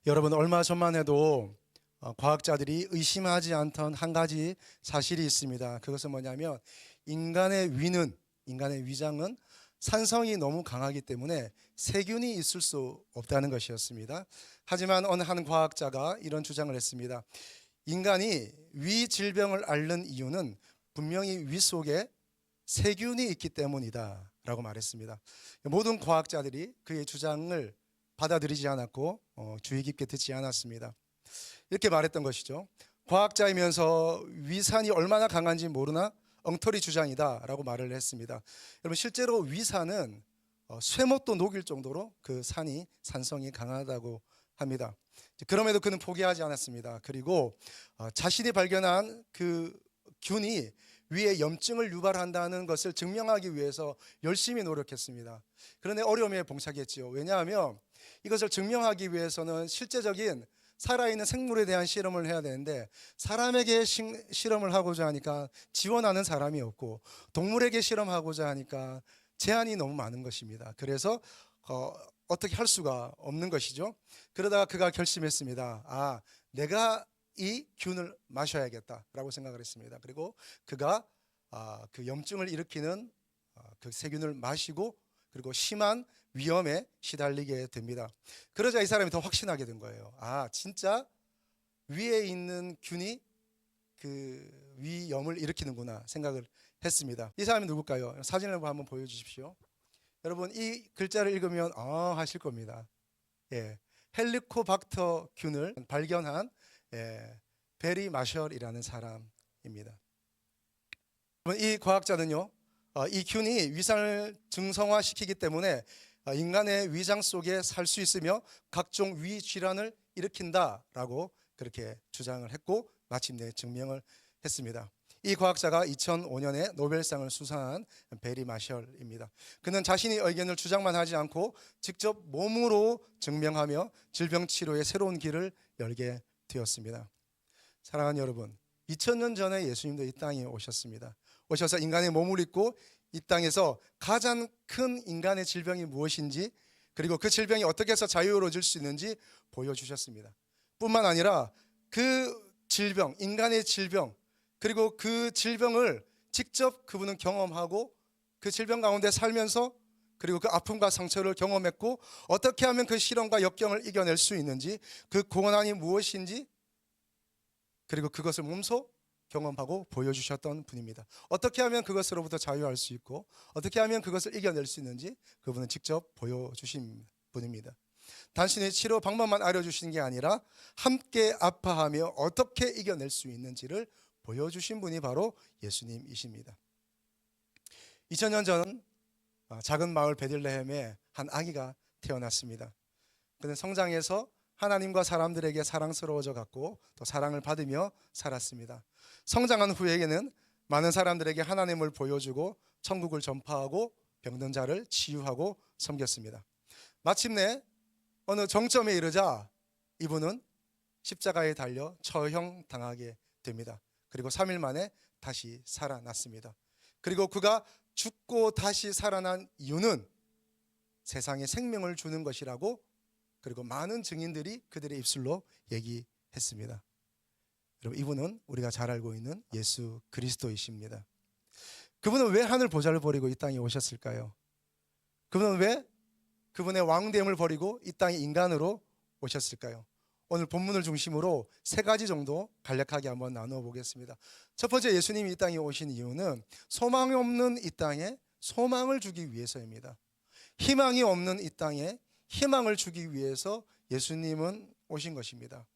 여러분, 얼마 전만 해도 과학자들이 의심하지 않던 한 가지 사실이 있습니다. 그것은 뭐냐면 인간의 위장은 산성이 너무 강하기 때문에 세균이 있을 수 없다는 것이었습니다. 하지만 어느 한 과학자가 이런 주장을 했습니다. 인간이 위 질병을 앓는 이유는 분명히 위 속에 세균이 있기 때문이다 라고 말했습니다. 모든 과학자들이 그의 주장을 받아들이지 않았고 주의 깊게 듣지 않았습니다. 이렇게 말했던 것이죠. 과학자이면서 위산이 얼마나 강한지 모르나 엉터리 주장이다 라고 말을 했습니다. 여러분, 실제로 위산은 쇠못도 녹일 정도로 그 산성이 강하다고 합니다. 그럼에도 그는 포기하지 않았습니다. 그리고 자신이 발견한 그 균이 위에 염증을 유발한다는 것을 증명하기 위해서 열심히 노력했습니다. 그런데 어려움에 봉착했지요. 왜냐하면 이것을 증명하기 위해서는 실제적인 살아있는 생물에 대한 실험을 해야 되는데, 사람에게 실험을 하고자 하니까 지원하는 사람이 없고, 동물에게 실험하고자 하니까 제한이 너무 많은 것입니다. 그래서 어떻게 할 수가 없는 것이죠. 그러다가 그가 결심했습니다. 내가 이 균을 마셔야겠다라고 생각을 했습니다. 그리고 그가 그 염증을 일으키는 그 세균을 마시고, 그리고 심한 위험에 시달리게 됩니다. 그러자 이 사람이 더 확신하게 된 거예요. 진짜 위에 있는 균이 그 위염을 일으키는구나 생각을 했습니다. 이 사람이 누굴까요? 사진을 한번 보여주십시오. 여러분, 이 글자를 읽으면 하실 겁니다. 헬리코박터 균을 발견한 베리 마셜이라는 사람입니다. 이 과학자는요, 이 균이 위산을 증성화시키기 때문에 인간의 위장 속에 살 수 있으며 각종 위 질환을 일으킨다라고 그렇게 주장을 했고, 마침내 증명을 했습니다. 이 과학자가 2005년에 노벨상을 수상한 베리 마셜입니다. 그는 자신의 의견을 주장만 하지 않고 직접 몸으로 증명하며 질병 치료의 새로운 길을 열게 되었습니다. 사랑하는 여러분, 2000년 전에 예수님도 이 땅에 오셨습니다. 오셔서 인간의 몸을 입고 이 땅에서 가장 큰 인간의 질병이 무엇인지, 그리고 그 질병이 어떻게 해서 자유로워질 수 있는지 보여주셨습니다. 뿐만 아니라 그 질병, 인간의 질병, 그리고 그 질병을 직접 그분은 경험하고 그 질병 가운데 살면서, 그리고 그 아픔과 상처를 경험했고, 어떻게 하면 그 시련과 역경을 이겨낼 수 있는지, 그 고난이 무엇인지, 그리고 그것을 몸소 경험하고 보여주셨던 분입니다. 어떻게 하면 그것으로부터 자유할 수 있고, 어떻게 하면 그것을 이겨낼 수 있는지 그분은 직접 보여주신 분입니다. 단순히 치료 방법만 알려주시는 게 아니라 함께 아파하며 어떻게 이겨낼 수 있는지를 보여주신 분이 바로 예수님이십니다. 2000년 전 작은 마을 베들레헴에 한 아기가 태어났습니다. 그는 성장해서 하나님과 사람들에게 사랑스러워져 갔고, 또 사랑을 받으며 살았습니다. 성장한 후에는 많은 사람들에게 하나님을 보여주고 천국을 전파하고 병든 자를 치유하고 섬겼습니다. 마침내 어느 정점에 이르자 이분은 십자가에 달려 처형당하게 됩니다. 그리고 3일 만에 다시 살아났습니다. 그리고 그가 죽고 다시 살아난 이유는 세상에 생명을 주는 것이라고, 그리고 많은 증인들이 그들의 입술로 얘기했습니다. 여러분, 이분은 우리가 잘 알고 있는 예수 그리스도이십니다. 그분은 왜 하늘 보좌를 버리고 이 땅에 오셨을까요? 그분은 왜 그분의 왕됨을 버리고 이 땅에 인간으로 오셨을까요? 오늘 본문을 중심으로 세 가지 정도 간략하게 한번 나누어 보겠습니다. 첫 번째, 예수님이 이 땅에 오신 이유는 소망이 없는 이 땅에 소망을 주기 위해서입니다. 희망이 없는 이 땅에 희망을 주기 위해서 예수님은 오신 것입니다.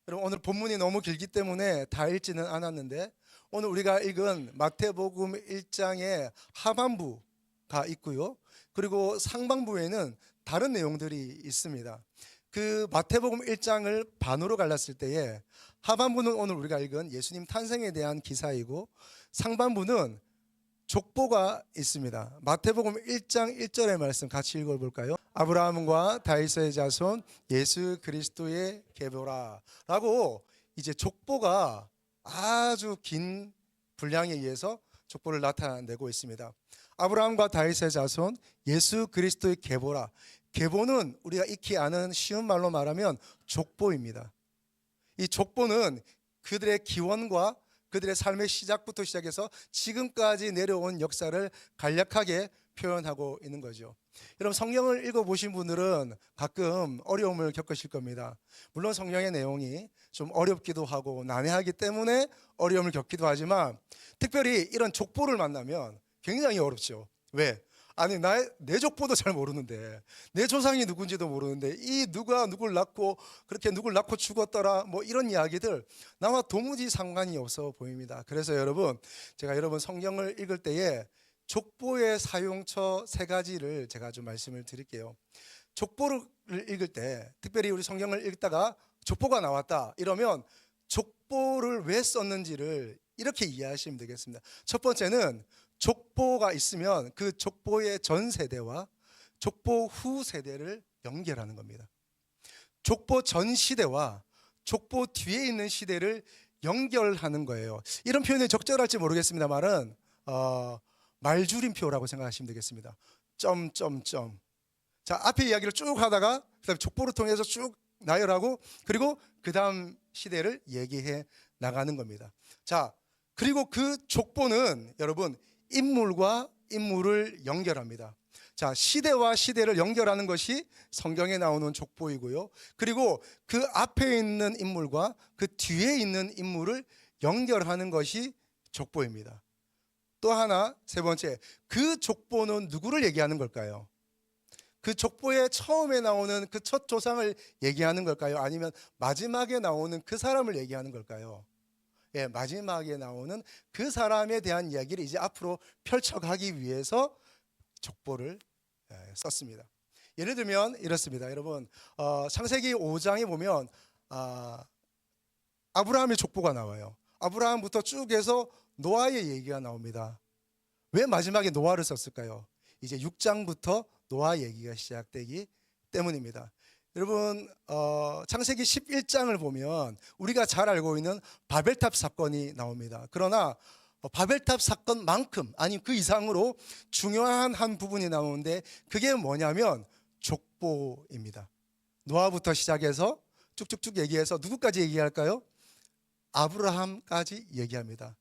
여러분, 오늘 본문이 너무 길기 때문에 다 읽지는 않았는데, 오늘 우리가 읽은 마태복음 1장의 하반부가 있고요, 그리고 상반부에는 다른 내용들이 있습니다. 그 마태복음 1장을 반으로 갈랐을 때에 하반부는 오늘 우리가 읽은 예수님 탄생에 대한 기사이고, 상반부는 족보가 있습니다. 마태복음 1장 1절의 말씀 같이 읽어볼까요? 아브라함과 다윗의 자손 예수 그리스도의 계보라 라고, 이제 족보가 아주 긴 분량에 의해서 족보를 나타내고 있습니다. 아브라함과 다윗의 자손 예수 그리스도의 계보라. 계보는 우리가 익히 아는 쉬운 말로 말하면 족보입니다. 이 족보는 그들의 기원과 그들의 삶의 시작부터 시작해서 지금까지 내려온 역사를 간략하게 표현하고 있는 거죠. 여러분, 성경을 읽어보신 분들은 가끔 어려움을 겪으실 겁니다. 물론 성경의 내용이 좀 어렵기도 하고 난해하기 때문에 어려움을 겪기도 하지만, 특별히 이런 족보를 만나면 굉장히 어렵죠. 왜? 아니, 내 족보도 잘 모르는데, 내 조상이 누군지도 모르는데, 이 누가 누굴 낳고 그렇게 누굴 낳고 죽었더라, 뭐 이런 이야기들 나와 도무지 상관이 없어 보입니다. 그래서 여러분, 제가 여러분 성경을 읽을 때에 족보의 사용처 세 가지를 제가 좀 말씀을 드릴게요. 족보를 읽을 때, 특별히 우리 성경을 읽다가 족보가 나왔다 이러면 족보를 왜 썼는지를 이렇게 이해하시면 되겠습니다. 첫 번째는 족보가 있으면 그 족보의 전 세대와 족보 후 세대를 연결하는 겁니다. 족보 전 시대와 족보 뒤에 있는 시대를 연결하는 거예요. 이런 표현이 적절할지 모르겠습니다만은 말줄임표라고 생각하시면 되겠습니다. 점점점. 자, 앞에 이야기를 쭉 하다가 그다음에 족보를 통해서 쭉 나열하고, 그리고 그 다음 시대를 얘기해 나가는 겁니다. 자, 그리고 그 족보는 여러분 인물과 인물을 연결합니다. 자, 시대와 시대를 연결하는 것이 성경에 나오는 족보이고요. 그리고 그 앞에 있는 인물과 그 뒤에 있는 인물을 연결하는 것이 족보입니다. 또 하나, 세 번째, 그 족보는 누구를 얘기하는 걸까요? 그 족보의 처음에 나오는 그 첫 조상을 얘기하는 걸까요? 아니면 마지막에 나오는 그 사람을 얘기하는 걸까요? 예, 마지막에 나오는 그 사람에 대한 이야기를 이제 앞으로 펼쳐가기 위해서 족보를 썼습니다. 예를 들면 이렇습니다. 여러분, 창세기 5장에 보면 아브라함의 족보가 나와요. 아브라함부터 쭉 해서 노아의 얘기가 나옵니다. 왜 마지막에 노아를 썼을까요? 이제 6장부터 노아 얘기가 시작되기 때문입니다. 여러분, 창세기 11장을 보면 우리가 잘 알고 있는 바벨탑 사건이 나옵니다. 그러나 바벨탑 사건만큼, 아니 그 이상으로 중요한 한 부분이 나오는데, 그게 뭐냐면 족보입니다. 노아부터 시작해서 쭉쭉쭉 얘기해서 누구까지 얘기할까요? 아브라함까지 얘기합니다.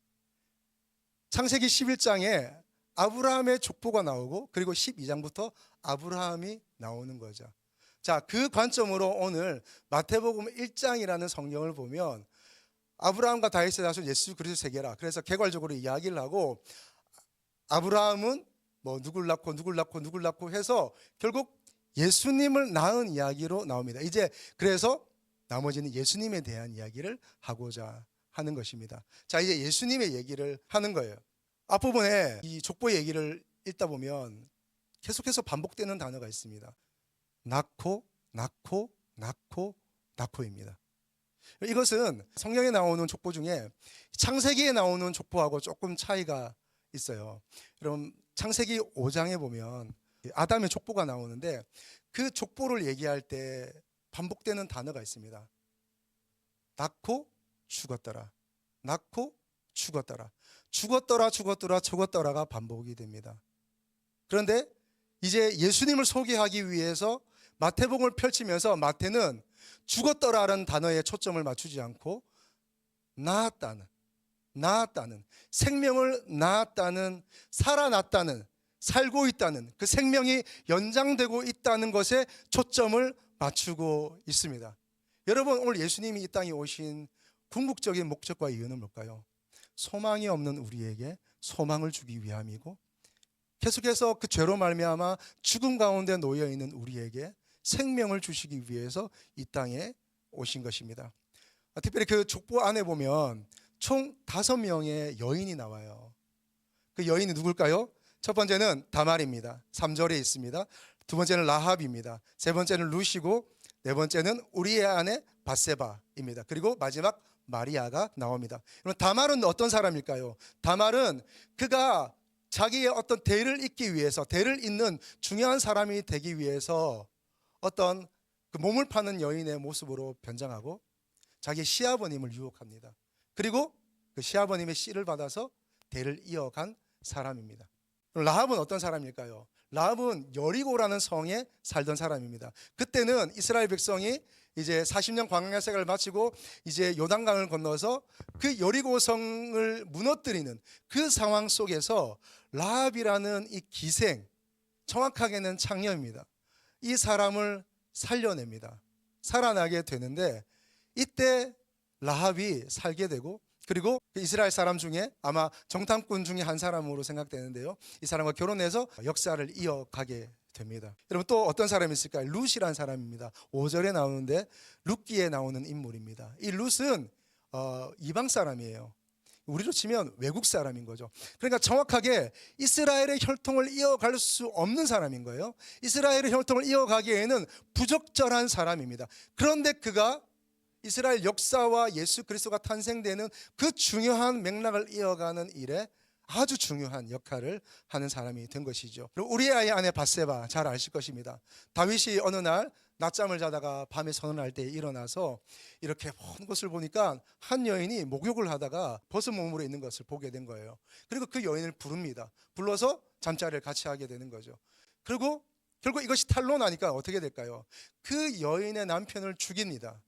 창세기 11장에 아브라함의 족보가 나오고, 그리고 12장부터 아브라함이 나오는 거죠. 자, 그 관점으로 오늘 마태복음 1장이라는 성경을 보면 아브라함과 다윗의 자손 예수 그리스도 세계라, 그래서 개괄적으로 이야기를 하고, 아브라함은 뭐 누굴 낳고 해서 결국 예수님을 낳은 이야기로 나옵니다. 이제 그래서 나머지는 예수님에 대한 이야기를 하고자 하는 것입니다. 자, 이제 예수님의 얘기를 하는 거예요. 앞부분에 이 족보 얘기를 읽다 보면 계속해서 반복되는 단어가 있습니다. 낳고입니다. 이것은 성경에 나오는 족보 중에 창세기에 나오는 족보하고 조금 차이가 있어요. 여러분, 창세기 5장에 보면 아담의 족보가 나오는데, 그 족보를 얘기할 때 반복되는 단어가 있습니다. 낳고 죽었더라. 낳고 죽었더라. 죽었더라가 반복이 됩니다. 그런데 이제 예수님을 소개하기 위해서 마태복음을 펼치면서 마태는 죽었더라라는 단어에 초점을 맞추지 않고 낳았다는, 생명을 낳았다는, 살아났다는, 살고 있다는, 그 생명이 연장되고 있다는 것에 초점을 맞추고 있습니다. 여러분, 오늘 예수님이 이 땅에 오신 궁극적인 목적과 이유는 뭘까요? 소망이 없는 우리에게 소망을 주기 위함이고, 계속해서 그 죄로 말미암아 죽음 가운데 놓여 있는 우리에게 생명을 주시기 위해서 이 땅에 오신 것입니다. 특별히 그 족보 안에 보면 총 5명의 여인이 나와요. 그 여인이 누굴까요? 첫 번째는 다말입니다. 3절에 있습니다. 두 번째는 라합입니다. 세 번째는 루시고, 네 번째는 우리의 아내 밧세바입니다. 그리고 마지막 마리아가 나옵니다. 그럼 다말은 어떤 사람일까요? 다말은 그가 자기의 어떤 대를 잇기 위해서, 대를 잇는 중요한 사람이 되기 위해서 어떤 그 몸을 파는 여인의 모습으로 변장하고 자기 시아버님을 유혹합니다. 그리고 그 시아버님의 씨를 받아서 대를 이어간 사람입니다. 라합은 어떤 사람일까요? 라합은 여리고라는 성에 살던 사람입니다. 그때는 이스라엘 백성이 이제 40년 광야 생활을 마치고 이제 요단강을 건너서 그 여리고 성을 무너뜨리는 그 상황 속에서 라합이라는 이 기생, 정확하게는 창녀입니다. 이 사람을 살려냅니다. 살아나게 되는데 이때 라합이 살게 되고, 그리고 이스라엘 사람 중에 아마 정탐꾼 중에 한 사람으로 생각되는데요, 이 사람과 결혼해서 역사를 이어가게 됩니다. 여러분, 또 어떤 사람이 있을까요? 룻이라는 사람입니다. 5절에 나오는데 룻기에 나오는 인물입니다. 이 룻은 이방 사람이에요. 우리로 치면 외국 사람인 거죠. 그러니까 정확하게 이스라엘의 혈통을 이어갈 수 없는 사람인 거예요. 이스라엘의 혈통을 이어가기에는 부적절한 사람입니다. 그런데 그가 이스라엘 역사와 예수 그리스도가 탄생되는 그 중요한 맥락을 이어가는 일에 아주 중요한 역할을 하는 사람이 된 것이죠. 우리아의 아내 밧세바, 잘 아실 것입니다. 다윗이 어느 날 낮잠을 자다가 밤에 선언할 때 일어나서 이렇게 먼 곳을 보니까 한 여인이 목욕을 하다가 벗은 몸으로 있는 것을 보게 된 거예요. 그리고 그 여인을 부릅니다. 불러서 잠자리를 같이 하게 되는 거죠. 그리고 결국 이것이 탄로나니까 어떻게 될까요? 그 여인의 남편을 죽입니다.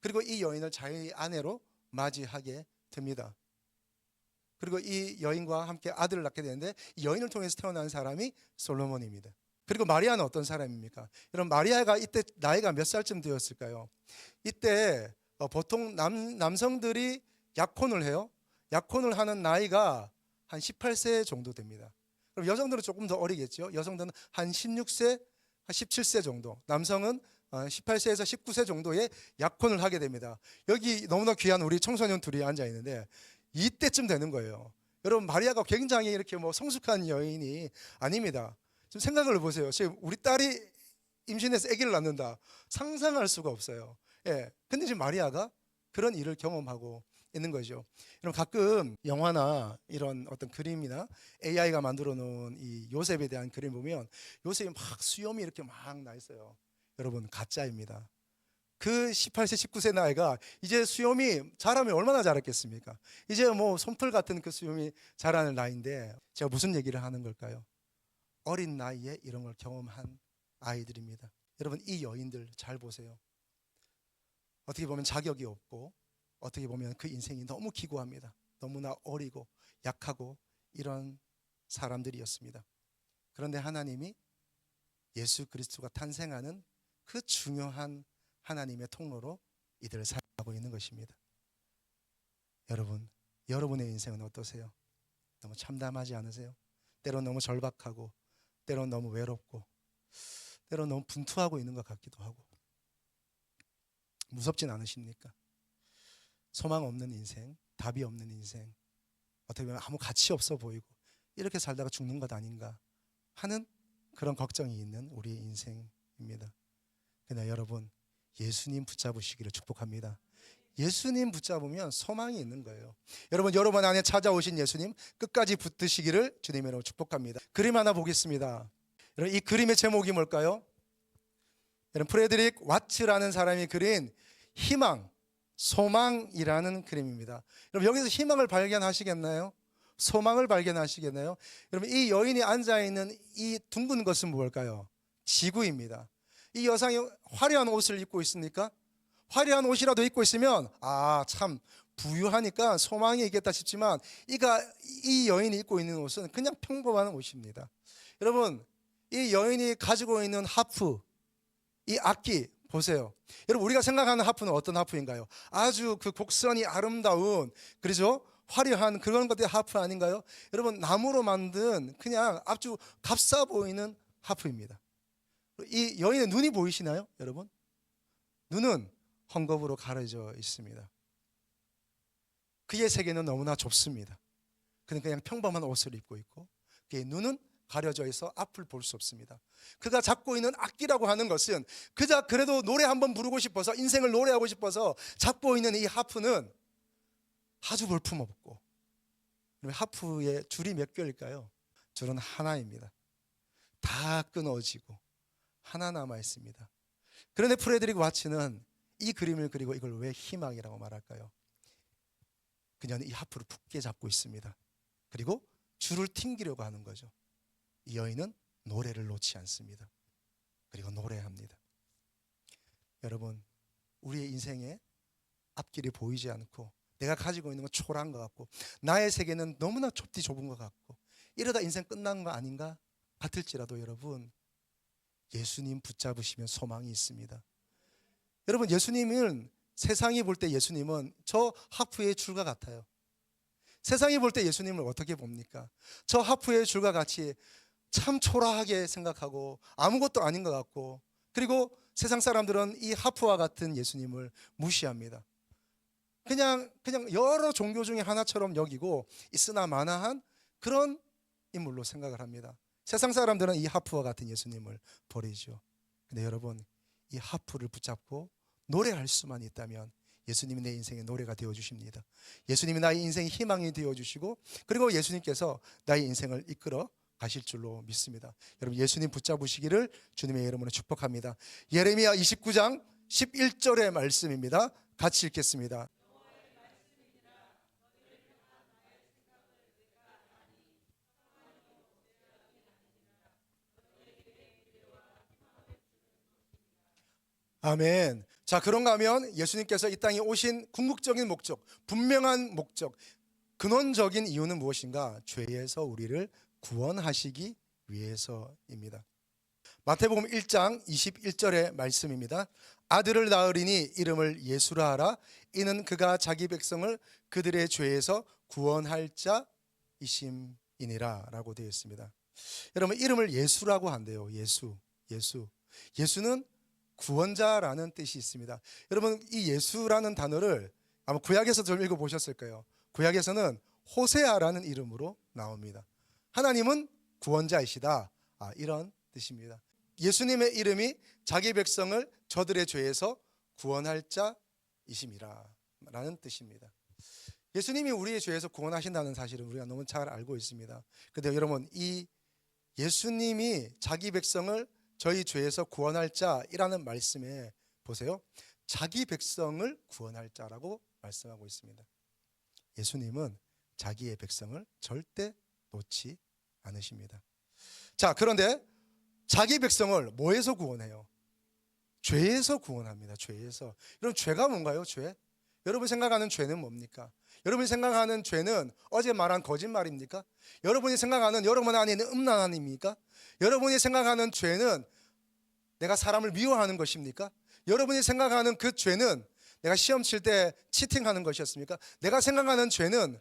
그리고 이 여인을 자기 아내로 맞이하게 됩니다. 그리고 이 여인과 함께 아들을 낳게 되는데, 이 여인을 통해서 태어난 사람이 솔로몬입니다. 그리고 마리아는 어떤 사람입니까? 여러분, 마리아가 이때 나이가 몇 살쯤 되었을까요? 이때 보통 남성들이 약혼을 해요. 약혼을 하는 나이가 한 18세 정도 됩니다. 그럼 여성들은 조금 더 어리겠죠. 여성들은 한 16세, 한 17세 정도, 남성은 18세에서 19세 정도에 약혼을 하게 됩니다. 여기 너무나 귀한 우리 청소년 둘이 앉아 있는데 이때쯤 되는 거예요. 여러분, 마리아가 굉장히 이렇게 성숙한 여인이 아닙니다. 좀 생각을 해보세요. 지금 우리 딸이 임신해서 아기를 낳는다, 상상할 수가 없어요. 예. 근데 지금 마리아가 그런 일을 경험하고 있는 거죠. 여러분, 가끔 영화나 이런 어떤 그림이나 AI가 만들어 놓은 이 요셉에 대한 그림 보면 요셉이 막 수염이 이렇게 막 나 있어요. 여러분, 가짜입니다. 그 18세 19세 나이가 이제 수염이 자라면 얼마나 자랐겠습니까? 이제 손풀 같은 그 수염이 자라는 나이인데, 제가 무슨 얘기를 하는 걸까요? 어린 나이에 이런 걸 경험한 아이들입니다. 여러분, 이 여인들 잘 보세요. 어떻게 보면 자격이 없고, 어떻게 보면 그 인생이 너무 기구합니다. 너무나 어리고 약하고 이런 사람들이었습니다. 그런데 하나님이 예수 그리스도가 탄생하는 그 중요한 하나님의 통로로 이들을 사용하고 있는 것입니다. 여러분, 여러분의 인생은 어떠세요? 너무 참담하지 않으세요? 때론 너무 절박하고, 때론 너무 외롭고, 때론 너무 분투하고 있는 것 같기도 하고, 무섭진 않으십니까? 소망 없는 인생, 답이 없는 인생, 어떻게 보면 아무 가치 없어 보이고, 이렇게 살다가 죽는 것 아닌가 하는 그런 걱정이 있는 우리의 인생입니다. 그러나 여러분, 예수님 붙잡으시기를 축복합니다. 예수님 붙잡으면 소망이 있는 거예요. 여러분 안에 찾아오신 예수님 끝까지 붙드시기를 주님으로 축복합니다. 그림 하나 보겠습니다. 여러분, 이 그림의 제목이 뭘까요? 여러분, 프레드릭 와츠라는 사람이 그린 희망, 소망이라는 그림입니다. 여러분, 여기서 희망을 발견하시겠나요? 소망을 발견하시겠나요? 여러분, 이 여인이 앉아있는 이 둥근 것은 뭘까요? 지구입니다. 이 여성이 화려한 옷을 입고 있습니까? 화려한 옷이라도 입고 있으면 참 부유하니까 소망이 있겠다 싶지만, 이 여인이 입고 있는 옷은 그냥 평범한 옷입니다. 여러분, 이 여인이 가지고 있는 하프, 이 악기 보세요. 여러분, 우리가 생각하는 하프는 어떤 하프인가요? 아주 그 곡선이 아름다운, 그렇죠? 화려한 그런 것들이 하프 아닌가요? 여러분, 나무로 만든 그냥 아주 값싸 보이는 하프입니다. 이 여인의 눈이 보이시나요, 여러분? 눈은 헝겊으로 가려져 있습니다. 그의 세계는 너무나 좁습니다. 그는 그냥 평범한 옷을 입고 있고, 그의 눈은 가려져 있어 앞을 볼 수 없습니다. 그가 잡고 있는 악기라고 하는 것은, 그자 그래도 노래 한번 부르고 싶어서, 인생을 노래하고 싶어서 잡고 있는 이 하프는 아주 볼품없고, 하프의 줄이 몇 개일까요? 줄은 하나입니다. 다 끊어지고 하나 남아 있습니다. 그런데 프레드릭 와츠는 이 그림을 그리고 이걸 왜 희망이라고 말할까요? 그녀는 이 하프를 굳게 잡고 있습니다. 그리고 줄을 튕기려고 하는 거죠. 이 여인은 노래를 놓지 않습니다. 그리고 노래합니다. 여러분, 우리의 인생에 앞길이 보이지 않고 내가 가지고 있는 건 초라한 것 같고 나의 세계는 너무나 좁디 좁은 것 같고 이러다 인생 끝난 거 아닌가 같을지라도 여러분, 예수님 붙잡으시면 소망이 있습니다. 여러분, 예수님은 세상이 볼 때 예수님은 저 하프의 줄과 같아요. 세상이 볼 때 예수님을 어떻게 봅니까? 저 하프의 줄과 같이 참 초라하게 생각하고 아무것도 아닌 것 같고, 그리고 세상 사람들은 이 하프와 같은 예수님을 무시합니다. 그냥 여러 종교 중에 하나처럼 여기고 있으나 마나한 그런 인물로 생각을 합니다. 세상 사람들은 이 하프와 같은 예수님을 버리죠. 근데 여러분, 이 하프를 붙잡고 노래할 수만 있다면 예수님이 내 인생의 노래가 되어주십니다. 예수님이 나의 인생의 희망이 되어주시고, 그리고 예수님께서 나의 인생을 이끌어 가실 줄로 믿습니다. 여러분, 예수님 붙잡으시기를 주님의 이름으로 축복합니다. 예레미야 29장 11절의 말씀입니다. 같이 읽겠습니다. 아멘. 자, 그런가 하면 예수님께서 이 땅에 오신 궁극적인 목적, 분명한 목적, 근원적인 이유는 무엇인가? 죄에서 우리를 구원하시기 위해서입니다. 마태복음 1장 21절의 말씀입니다. 아들을 낳으리니 이름을 예수라 하라. 이는 그가 자기 백성을 그들의 죄에서 구원할 자이심이니라 라고 되어 있습니다. 여러분, 이름을 예수라고 한대요. 예수는 구원자라는 뜻이 있습니다. 여러분, 이 예수라는 단어를 아마 구약에서 좀 읽어보셨을 거예요. 구약에서는 호세아라는 이름으로 나옵니다. 하나님은 구원자이시다, 이런 뜻입니다. 예수님의 이름이 자기 백성을 저들의 죄에서 구원할 자이심이라 라는 뜻입니다. 예수님이 우리의 죄에서 구원하신다는 사실은 우리가 너무 잘 알고 있습니다. 그런데 여러분, 이 예수님이 자기 백성을 저희 죄에서 구원할 자이라는 말씀에 보세요. 자기 백성을 구원할 자라고 말씀하고 있습니다. 예수님은 자기의 백성을 절대 놓지 않으십니다. 자, 그런데 자기 백성을 뭐에서 구원해요? 죄에서 구원합니다. 죄에서. 여러분, 죄가 뭔가요? 죄? 여러분 생각하는 죄는 뭡니까? 여러분이 생각하는 죄는 어제 말한 거짓말입니까? 여러분이 생각하는 여러분 안에 있는 음란함입니까? 여러분이 생각하는 죄는 내가 사람을 미워하는 것입니까? 여러분이 생각하는 그 죄는 내가 시험 칠 때 치팅하는 것이었습니까? 내가 생각하는 죄는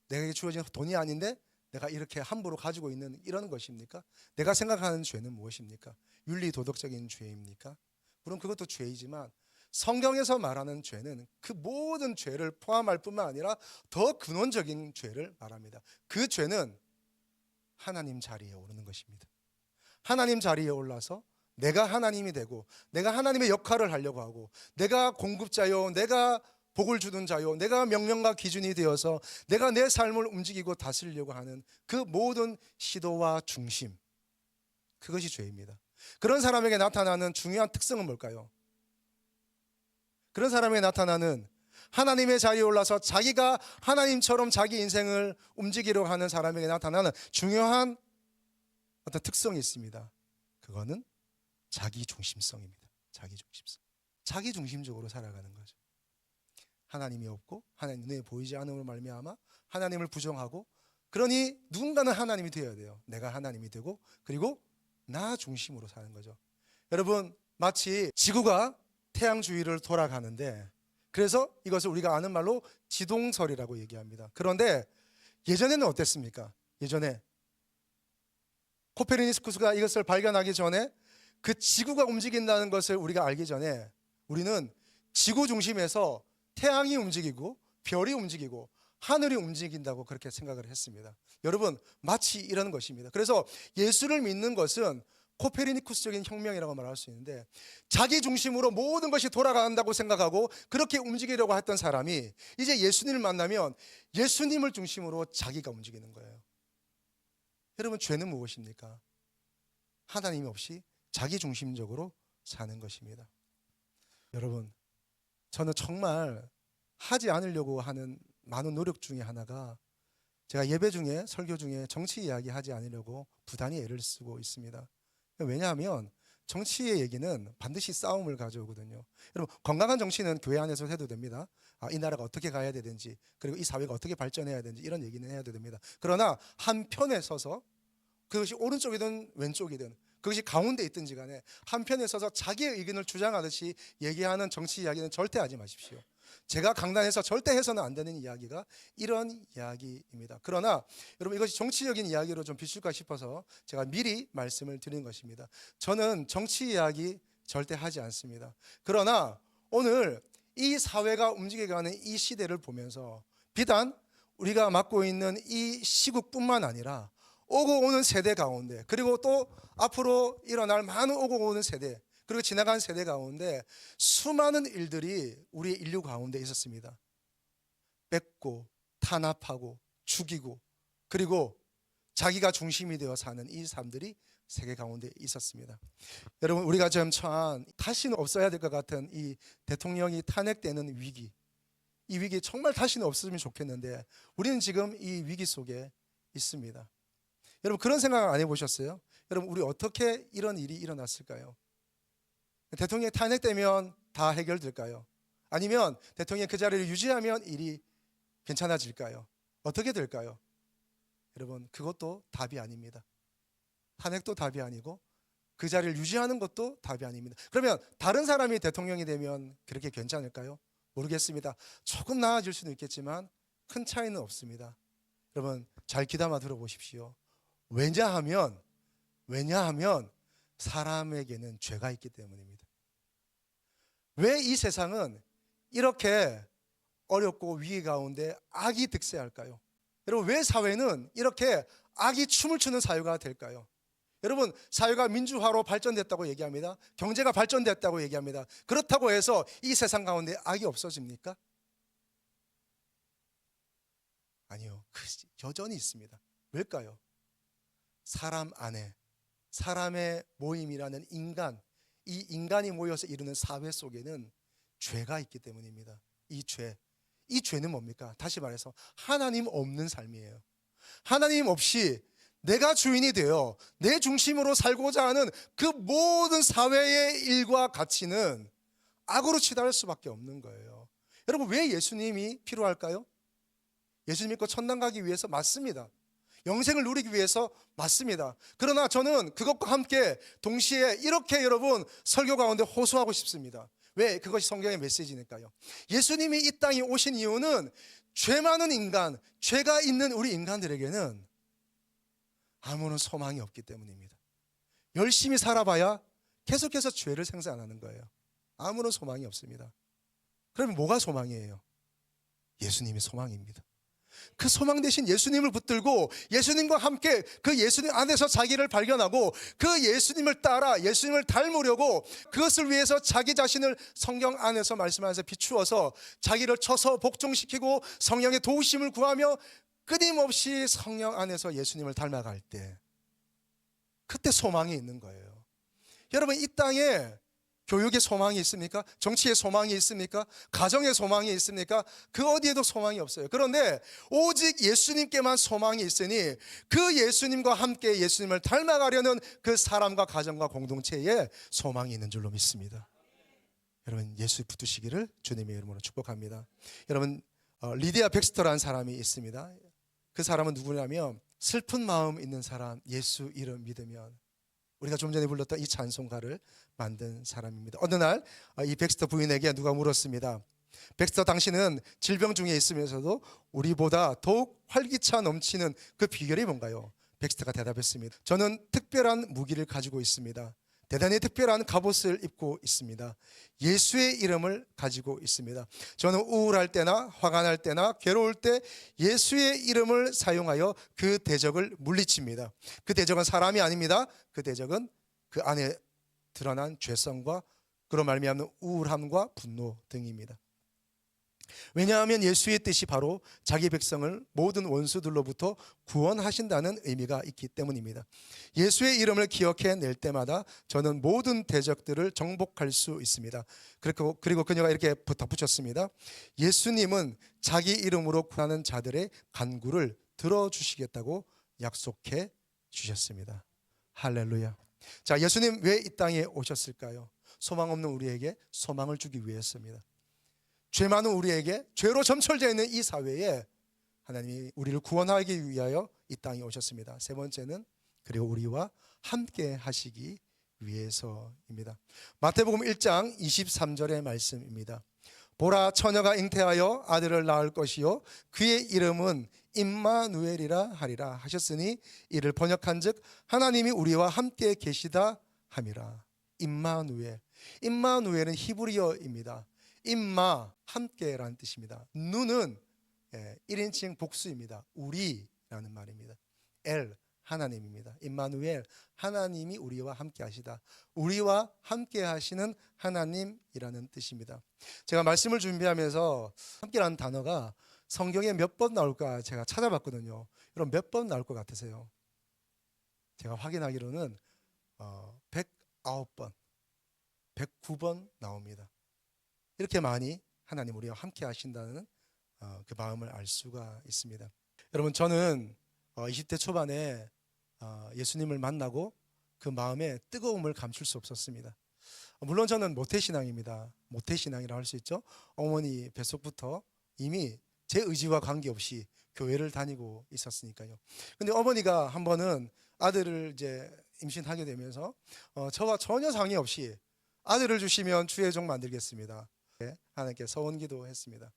내게 주어진 돈이 아닌데 내가 이렇게 함부로 가지고 있는 이런 것입니까? 내가 생각하는 죄는 무엇입니까? 윤리 도덕적인 죄입니까? 물론 그것도 죄이지만 성경에서 말하는 죄는 그 모든 죄를 포함할 뿐만 아니라 더 근원적인 죄를 말합니다. 그 죄는 하나님 자리에 오르는 것입니다. 하나님 자리에 올라서 내가 하나님이 되고 내가 하나님의 역할을 하려고 하고 내가 공급자요, 내가 복을 주는 자요, 내가 명령과 기준이 되어서 내가 내 삶을 움직이고 다스리려고 하는 그 모든 시도와 중심, 그것이 죄입니다. 그런 사람에게 나타나는 중요한 특성은 뭘까요? 그런 사람에게 나타나는 하나님의 자리에 올라서 자기가 하나님처럼 자기 인생을 움직이려고 하는 사람에게 나타나는 중요한 어떤 특성이 있습니다. 그거는 자기중심성입니다. 자기중심성. 자기중심적으로 살아가는 거죠. 하나님이 없고 하나님 눈에 보이지 않음으로 말미암아 하나님을 부정하고, 그러니 누군가는 하나님이 되어야 돼요. 내가 하나님이 되고, 그리고 나 중심으로 사는 거죠. 여러분, 마치 지구가 태양 주위를 돌아가는데, 그래서 이것을 우리가 아는 말로 지동설이라고 얘기합니다. 그런데 예전에는 어땠습니까? 예전에 코페르니쿠스가 이것을 발견하기 전에, 그 지구가 움직인다는 것을 우리가 알기 전에 우리는 지구 중심에서 태양이 움직이고 별이 움직이고 하늘이 움직인다고 그렇게 생각을 했습니다. 여러분, 마치 이런 것입니다. 그래서 예수를 믿는 것은 코페르니쿠스적인 혁명이라고 말할 수 있는데, 자기 중심으로 모든 것이 돌아간다고 생각하고 그렇게 움직이려고 했던 사람이 이제 예수님을 만나면 예수님을 중심으로 자기가 움직이는 거예요. 여러분, 죄는 무엇입니까? 하나님 없이 자기 중심적으로 사는 것입니다. 여러분, 저는 정말 하지 않으려고 하는 많은 노력 중에 하나가 제가 예배 중에 설교 중에 정치 이야기 하지 않으려고 부단히 애를 쓰고 있습니다. 왜냐하면 정치의 얘기는 반드시 싸움을 가져오거든요. 여러분, 건강한 정치는 교회 안에서 해도 됩니다. 이 나라가 어떻게 가야 되는지, 그리고 이 사회가 어떻게 발전해야 되는지 이런 얘기는 해야 됩니다. 그러나 한편에 서서 그것이 오른쪽이든 왼쪽이든 그것이 가운데 있든지 간에 한편에 서서 자기의 의견을 주장하듯이 얘기하는 정치 이야기는 절대 하지 마십시오. 제가 강단에서 절대 해서는 안 되는 이야기가 이런 이야기입니다. 그러나 여러분, 이것이 정치적인 이야기로 좀 비출까 싶어서 제가 미리 말씀을 드린 것입니다. 저는 정치 이야기 절대 하지 않습니다. 그러나 오늘 이 사회가 움직여가는 이 시대를 보면서 비단 우리가 맡고 있는 이 시국뿐만 아니라 오고 오는 세대 가운데, 그리고 또 앞으로 일어날 많은 오고 오는 세대, 그리고 지나간 세대 가운데 수많은 일들이 우리 인류 가운데 있었습니다. 뺏고 탄압하고 죽이고, 그리고 자기가 중심이 되어 사는 이 삶들이 세계 가운데 있었습니다. 여러분, 우리가 지금 처한 다시는 없어야 될 것 같은 이 대통령이 탄핵되는 위기, 이 위기 정말 다시는 없으면 좋겠는데 우리는 지금 이 위기 속에 있습니다. 여러분, 그런 생각 안 해보셨어요? 여러분, 우리 어떻게 이런 일이 일어났을까요? 대통령이 탄핵되면 다 해결될까요? 아니면 대통령이 그 자리를 유지하면 일이 괜찮아질까요? 어떻게 될까요? 여러분, 그것도 답이 아닙니다. 탄핵도 답이 아니고 그 자리를 유지하는 것도 답이 아닙니다. 그러면 다른 사람이 대통령이 되면 그렇게 괜찮을까요? 모르겠습니다. 조금 나아질 수는 있겠지만 큰 차이는 없습니다. 여러분, 잘 귀담아 들어보십시오. 왜냐하면 사람에게는 죄가 있기 때문입니다. 왜 이 세상은 이렇게 어렵고 위기 가운데 악이 득세할까요? 여러분, 왜 사회는 이렇게 악이 춤을 추는 사회가 될까요? 여러분, 사회가 민주화로 발전됐다고 얘기합니다. 경제가 발전됐다고 얘기합니다. 그렇다고 해서 이 세상 가운데 악이 없어집니까? 아니요, 여전히 있습니다. 왜일까요? 사람 안에, 사람의 모임이라는 인간, 이 인간이 모여서 이루는 사회 속에는 죄가 있기 때문입니다. 이 죄는 뭡니까? 다시 말해서 하나님 없는 삶이에요. 하나님 없이 내가 주인이 되어 내 중심으로 살고자 하는 그 모든 사회의 일과 가치는 악으로 치달을 수밖에 없는 거예요. 여러분, 왜 예수님이 필요할까요? 예수님 믿고 천당 가기 위해서 맞습니다. 영생을 누리기 위해서 맞습니다. 그러나 저는 그것과 함께 동시에 이렇게 여러분 설교 가운데 호소하고 싶습니다. 왜? 그것이 성경의 메시지니까요. 예수님이 이 땅에 오신 이유는 죄 많은 인간, 죄가 있는 우리 인간들에게는 아무런 소망이 없기 때문입니다. 열심히 살아봐야 계속해서 죄를 생산하는 거예요. 아무런 소망이 없습니다. 그러면 뭐가 소망이에요? 예수님이 소망입니다. 그 소망 대신 예수님을 붙들고 예수님과 함께 그 예수님 안에서 자기를 발견하고 그 예수님을 따라 예수님을 닮으려고 그것을 위해서 자기 자신을 성경 안에서 말씀하면서 비추어서 자기를 쳐서 복종시키고 성령의 도우심을 구하며 끊임없이 성령 안에서 예수님을 닮아갈 때 그때 소망이 있는 거예요. 여러분, 이 땅에 교육의 소망이 있습니까? 정치의 소망이 있습니까? 가정의 소망이 있습니까? 그 어디에도 소망이 없어요. 그런데 오직 예수님께만 소망이 있으니 그 예수님과 함께 예수님을 닮아가려는 그 사람과 가정과 공동체에 소망이 있는 줄로 믿습니다. 여러분, 예수 붙드시기를 주님의 이름으로 축복합니다. 여러분, 리디아 백스터라는 사람이 있습니다. 그 사람은 누구냐면 슬픈 마음 있는 사람, 예수 이름 믿으면, 우리가 좀 전에 불렀던 이 찬송가를 만든 사람입니다. 어느 날 이 백스터 부인에게 누가 물었습니다. 백스터, 당신은 질병 중에 있으면서도 우리보다 더욱 활기차 넘치는 그 비결이 뭔가요? 백스터가 대답했습니다. 저는 특별한 무기를 가지고 있습니다. 대단히 특별한 갑옷을 입고 있습니다. 예수의 이름을 가지고 있습니다. 저는 우울할 때나 화가 날 때나 괴로울 때 예수의 이름을 사용하여 그 대적을 물리칩니다. 그 대적은 사람이 아닙니다. 그 대적은 그 안에 드러난 죄성과 그로 말미암는 우울함과 분노 등입니다. 왜냐하면 예수의 뜻이 바로 자기 백성을 모든 원수들로부터 구원하신다는 의미가 있기 때문입니다. 예수의 이름을 기억해낼 때마다 저는 모든 대적들을 정복할 수 있습니다. 그리고 그녀가 이렇게 덧붙였습니다. 예수님은 자기 이름으로 구하는 자들의 간구를 들어주시겠다고 약속해 주셨습니다. 할렐루야. 자, 예수님 왜 이 땅에 오셨을까요? 소망 없는 우리에게 소망을 주기 위해서입니다. 죄 많은 우리에게, 죄로 점철되어 있는 이 사회에 하나님이 우리를 구원하기 위하여 이 땅에 오셨습니다. 세 번째는 그리고 우리와 함께 하시기 위해서입니다. 마태복음 1장 23절의 말씀입니다. 보라, 처녀가 잉태하여 아들을 낳을 것이요 그의 이름은 임마누엘이라 하리라 하셨으니 이를 번역한즉 하나님이 우리와 함께 계시다 함이라. 임마누엘. 임마누엘은 히브리어입니다. 임마, 함께라는 뜻입니다. 누는 1인칭 복수입니다. 우리라는 말입니다. 엘, 하나님입니다. 임마누엘, 하나님이 우리와 함께 하시다. 우리와 함께 하시는 하나님이라는 뜻입니다. 제가 말씀을 준비하면서 함께라는 단어가 성경에 몇 번 나올까 제가 찾아봤거든요. 여러분 몇 번 나올 것 같으세요? 제가 확인하기로는 109번, 109번 나옵니다. 이렇게 많이 하나님 우리와 함께 하신다는 그 마음을 알 수가 있습니다. 여러분 저는 20대 초반에 예수님을 만나고 그 마음에 뜨거움을 감출 수 없었습니다. 물론 저는 모태신앙입니다. 모태신앙이라 할 수 있죠. 어머니 뱃속부터 이미 제 의지와 관계없이 교회를 다니고 있었으니까요. 근데 어머니가 한 번은 아들을 이제 임신하게 되면서 저와 전혀 상의없이 아들을 주시면 주의 종 만들겠습니다. 하나님께 서원기도 했습니다.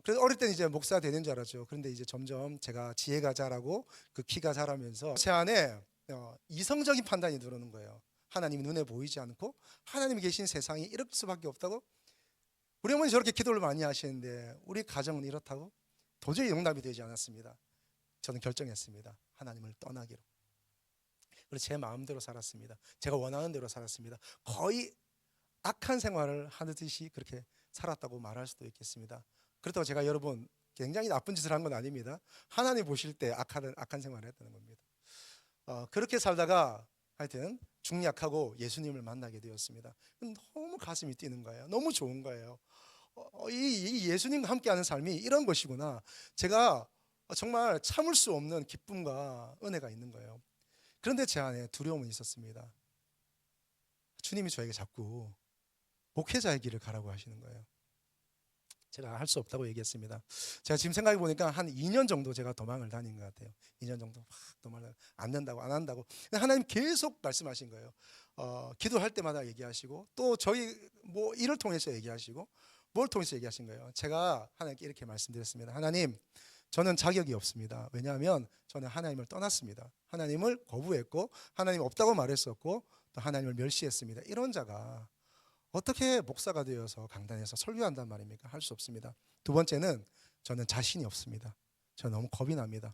그래서 어릴 때는 이제 목사 되는 줄 알았죠. 그런데 이제 점점 제가 지혜가 자라고 그 키가 자라면서 제 안에 이성적인 판단이 들어오는 거예요. 하나님이 눈에 보이지 않고 하나님이 계신 세상이 이럴 수밖에 없다고. 우리 어머니 저렇게 기도를 많이 하시는데 우리 가정은 이렇다고 도저히 용납이 되지 않았습니다. 저는 결정했습니다. 하나님을 떠나기로. 그래서 제 마음대로 살았습니다. 제가 원하는 대로 살았습니다. 거의 악한 생활을 하듯이 그렇게 살았다고 말할 수도 있겠습니다. 그렇다고 제가 여러분 굉장히 나쁜 짓을 한 건 아닙니다. 하나님 보실 때 악한 생활을 했다는 겁니다. 그렇게 살다가 하여튼 중약하고 예수님을 만나게 되었습니다. 너무 가슴이 뛰는 거예요. 너무 좋은 거예요. 이 예수님과 함께하는 삶이 이런 것이구나. 제가 정말 참을 수 없는 기쁨과 은혜가 있는 거예요. 그런데 제 안에 두려움은 있었습니다. 주님이 저에게 자꾸 목회자의 길을 가라고 하시는 거예요. 제가 할 수 없다고 얘기했습니다. 제가 지금 생각해 보니까 한 2년 정도 제가 도망을 다닌 것 같아요. 2년 정도 막 도망을 안 된다고 안 한다고. 근데 하나님 계속 말씀하신 거예요. 기도할 때마다 얘기하시고 또 저희 뭐 일을 통해서 얘기하시고 뭘 통해서 얘기하신 거예요. 제가 하나님께 이렇게 말씀드렸습니다. 하나님, 저는 자격이 없습니다. 왜냐하면 저는 하나님을 떠났습니다. 하나님을 거부했고 하나님 없다고 말했었고 또 하나님을 멸시했습니다. 이런 자가 어떻게 목사가 되어서 강단에서 설교한단 말입니까? 할 수 없습니다. 두 번째는 저는 자신이 없습니다. 저는 너무 겁이 납니다.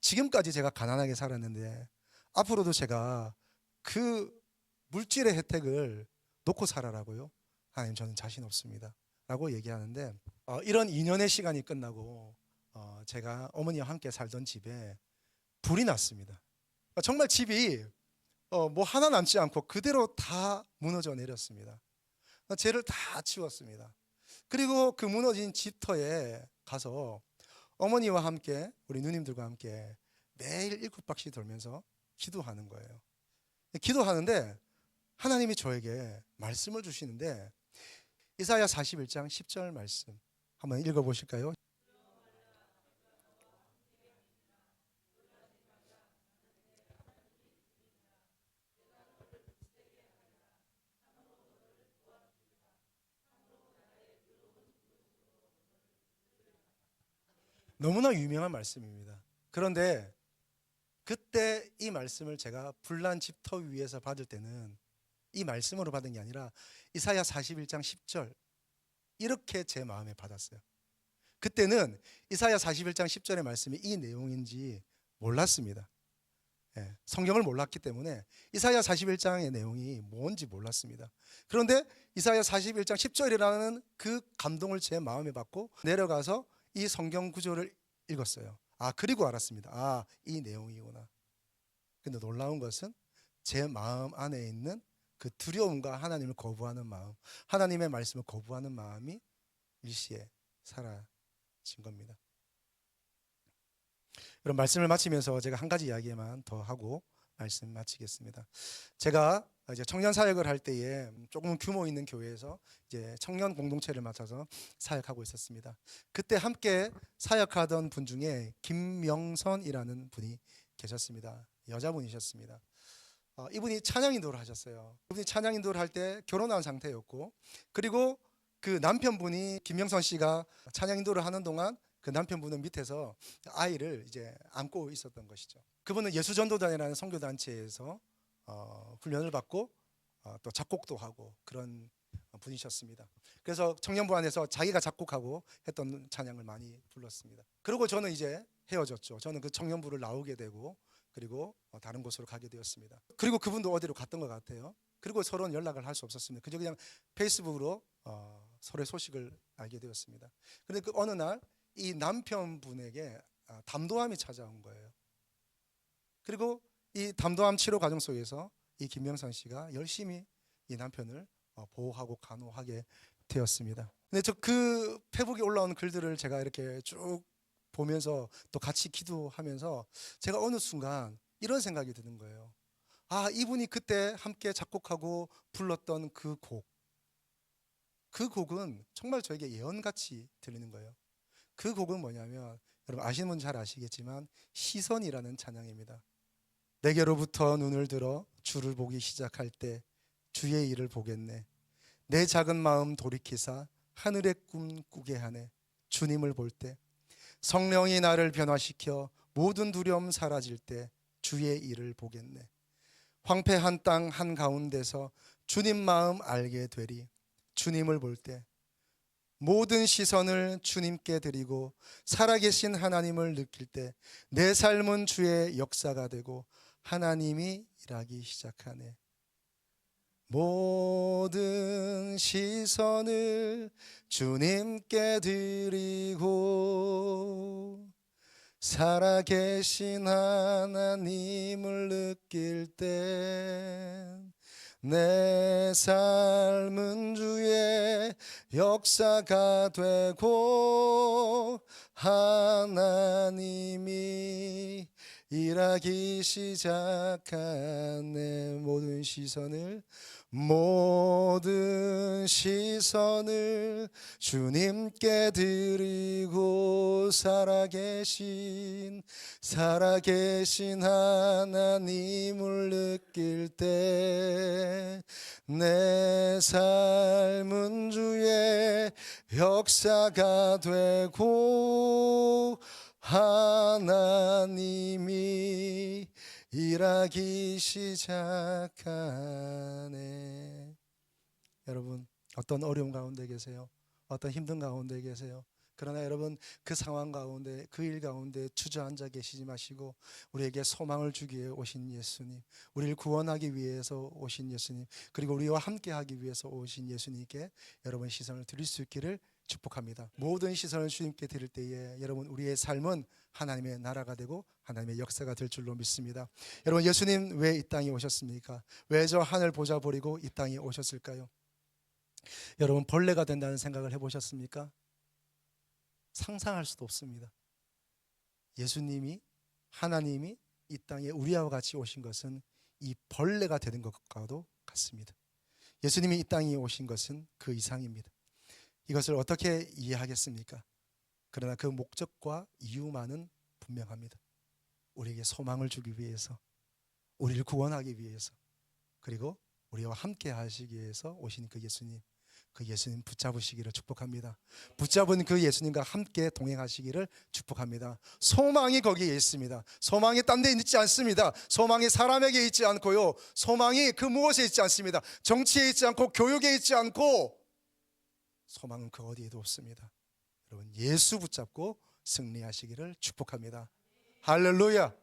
지금까지 제가 가난하게 살았는데 앞으로도 제가 그 물질의 혜택을 놓고 살아라고요? 하나님, 저는 자신 없습니다 라고 얘기하는데 이런 2년의 시간이 끝나고 제가 어머니와 함께 살던 집에 불이 났습니다. 정말 집이 뭐 하나 남지 않고 그대로 다 무너져 내렸습니다. 죄를 다 치웠습니다. 그리고 그 무너진 집터에 가서 어머니와 함께 우리 누님들과 함께 매일 7바퀴 돌면서 기도하는 거예요. 기도하는데 하나님이 저에게 말씀을 주시는데 이사야 41장 10절 말씀 한번 읽어보실까요? 너무나 유명한 말씀입니다. 그런데 그때 이 말씀을 제가 불난 집터 위에서 받을 때는 이 말씀으로 받은 게 아니라 이사야 41장 10절 이렇게 제 마음에 받았어요. 그때는 이사야 41장 10절의 말씀이 이 내용인지 몰랐습니다. 성경을 몰랐기 때문에 이사야 41장의 내용이 뭔지 몰랐습니다. 그런데 이사야 41장 10절이라는 그 감동을 제 마음에 받고 내려가서 이 성경 구절을 읽었어요. 그리고 알았습니다. 이 내용이구나. 근데 놀라운 것은 제 마음 안에 있는 그 두려움과 하나님을 거부하는 마음, 하나님의 말씀을 거부하는 마음이 일시에 사라진 겁니다. 이런 말씀을 마치면서 제가 한 가지 이야기만 더 하고 말씀 마치겠습니다. 제가 이제 청년 사역을 할 때에 조금 규모 있는 교회에서 이제 청년 공동체를 맡아서 사역하고 있었습니다. 그때 함께 사역하던 분 중에 김명선이라는 분이 계셨습니다. 여자분이셨습니다. 이분이 찬양 인도를 하셨어요. 이분이 찬양 인도를 할 때 결혼한 상태였고, 그리고 그 남편분이 김명선 씨가 찬양 인도를 하는 동안 그 남편분은 밑에서 아이를 이제 안고 있었던 것이죠. 그분은 예수전도단이라는 선교단체에서 훈련을 받고 또 작곡도 하고 그런 분이셨습니다. 그래서 청년부 안에서 자기가 작곡하고 했던 찬양을 많이 불렀습니다. 그리고 저는 이제 헤어졌죠. 저는 그 청년부를 나오게 되고, 그리고 다른 곳으로 가게 되었습니다. 그리고 그분도 어디로 갔던 것 같아요. 그리고 서로는 연락을 할 수 없었습니다. 그냥 페이스북으로 서로의 소식을 알게 되었습니다. 그런데 그 어느 날 이 남편분에게 담도암이 찾아온 거예요. 그리고 이 담도암 치료 과정 속에서 이 김명선 씨가 열심히 이 남편을 보호하고 간호하게 되었습니다. 근데 저 그 페북에 올라온 글들을 제가 이렇게 쭉 보면서 또 같이 기도하면서 제가 어느 순간 이런 생각이 드는 거예요. 이분이 그때 함께 작곡하고 불렀던 그 곡은 정말 저에게 예언같이 들리는 거예요. 그 곡은 뭐냐면, 여러분 아시는 분 잘 아시겠지만 시선이라는 찬양입니다. 내게로부터 눈을 들어 주를 보기 시작할 때 주의 일을 보겠네. 내 작은 마음 돌이키사 하늘의 꿈 꾸게 하네. 주님을 볼 때 성령이 나를 변화시켜 모든 두려움 사라질 때 주의 일을 보겠네. 황폐한 땅 한가운데서 주님 마음 알게 되리. 주님을 볼 때 모든 시선을 주님께 드리고 살아계신 하나님을 느낄 때 내 삶은 주의 역사가 되고 하나님이 일하기 시작하네. 모든 시선을 주님께 드리고 살아계신 하나님을 느낄 때 내 삶은 주의 역사가 되고 하나님이 일하기 시작하네. 모든 시선을 주님께 드리고 살아계신 하나님을 느낄 때 내 삶은 주의 역사가 되고 하나님이 일하기 시작하네. 여러분 어떤 어려움 가운데 계세요? 어떤 힘든 가운데 계세요? 그러나 여러분 그 상황 가운데, 그 일 가운데 주저앉아 계시지 마시고 우리에게 소망을 주기 위해 오신 예수님, 우리를 구원하기 위해서 오신 예수님, 그리고 우리와 함께하기 위해서 오신 예수님께 여러분 시선을 드릴 수 있기를 축복합니다. 모든 시선을 주님께 드릴 때에 여러분 우리의 삶은 하나님의 나라가 되고 하나님의 역사가 될 줄로 믿습니다. 여러분 예수님 왜 이 땅에 오셨습니까? 왜 저 하늘 보좌 버리고 이 땅에 오셨을까요? 여러분 벌레가 된다는 생각을 해보셨습니까? 상상할 수도 없습니다. 예수님이, 하나님이 이 땅에 우리와 같이 오신 것은 이 벌레가 되는 것과도 같습니다. 예수님이 이 땅에 오신 것은 그 이상입니다. 이것을 어떻게 이해하겠습니까? 그러나 그 목적과 이유만은 분명합니다. 우리에게 소망을 주기 위해서, 우리를 구원하기 위해서, 그리고 우리와 함께 하시기 위해서 오신 그 예수님 붙잡으시기를 축복합니다. 붙잡은 그 예수님과 함께 동행하시기를 축복합니다. 소망이 거기에 있습니다. 소망이 딴 데 있지 않습니다. 소망이 사람에게 있지 않고요, 소망이 그 무엇에 있지 않습니다. 정치에 있지 않고 교육에 있지 않고 소망은 그 어디에도 없습니다. 여러분 예수 붙잡고 승리하시기를 축복합니다. 할렐루야.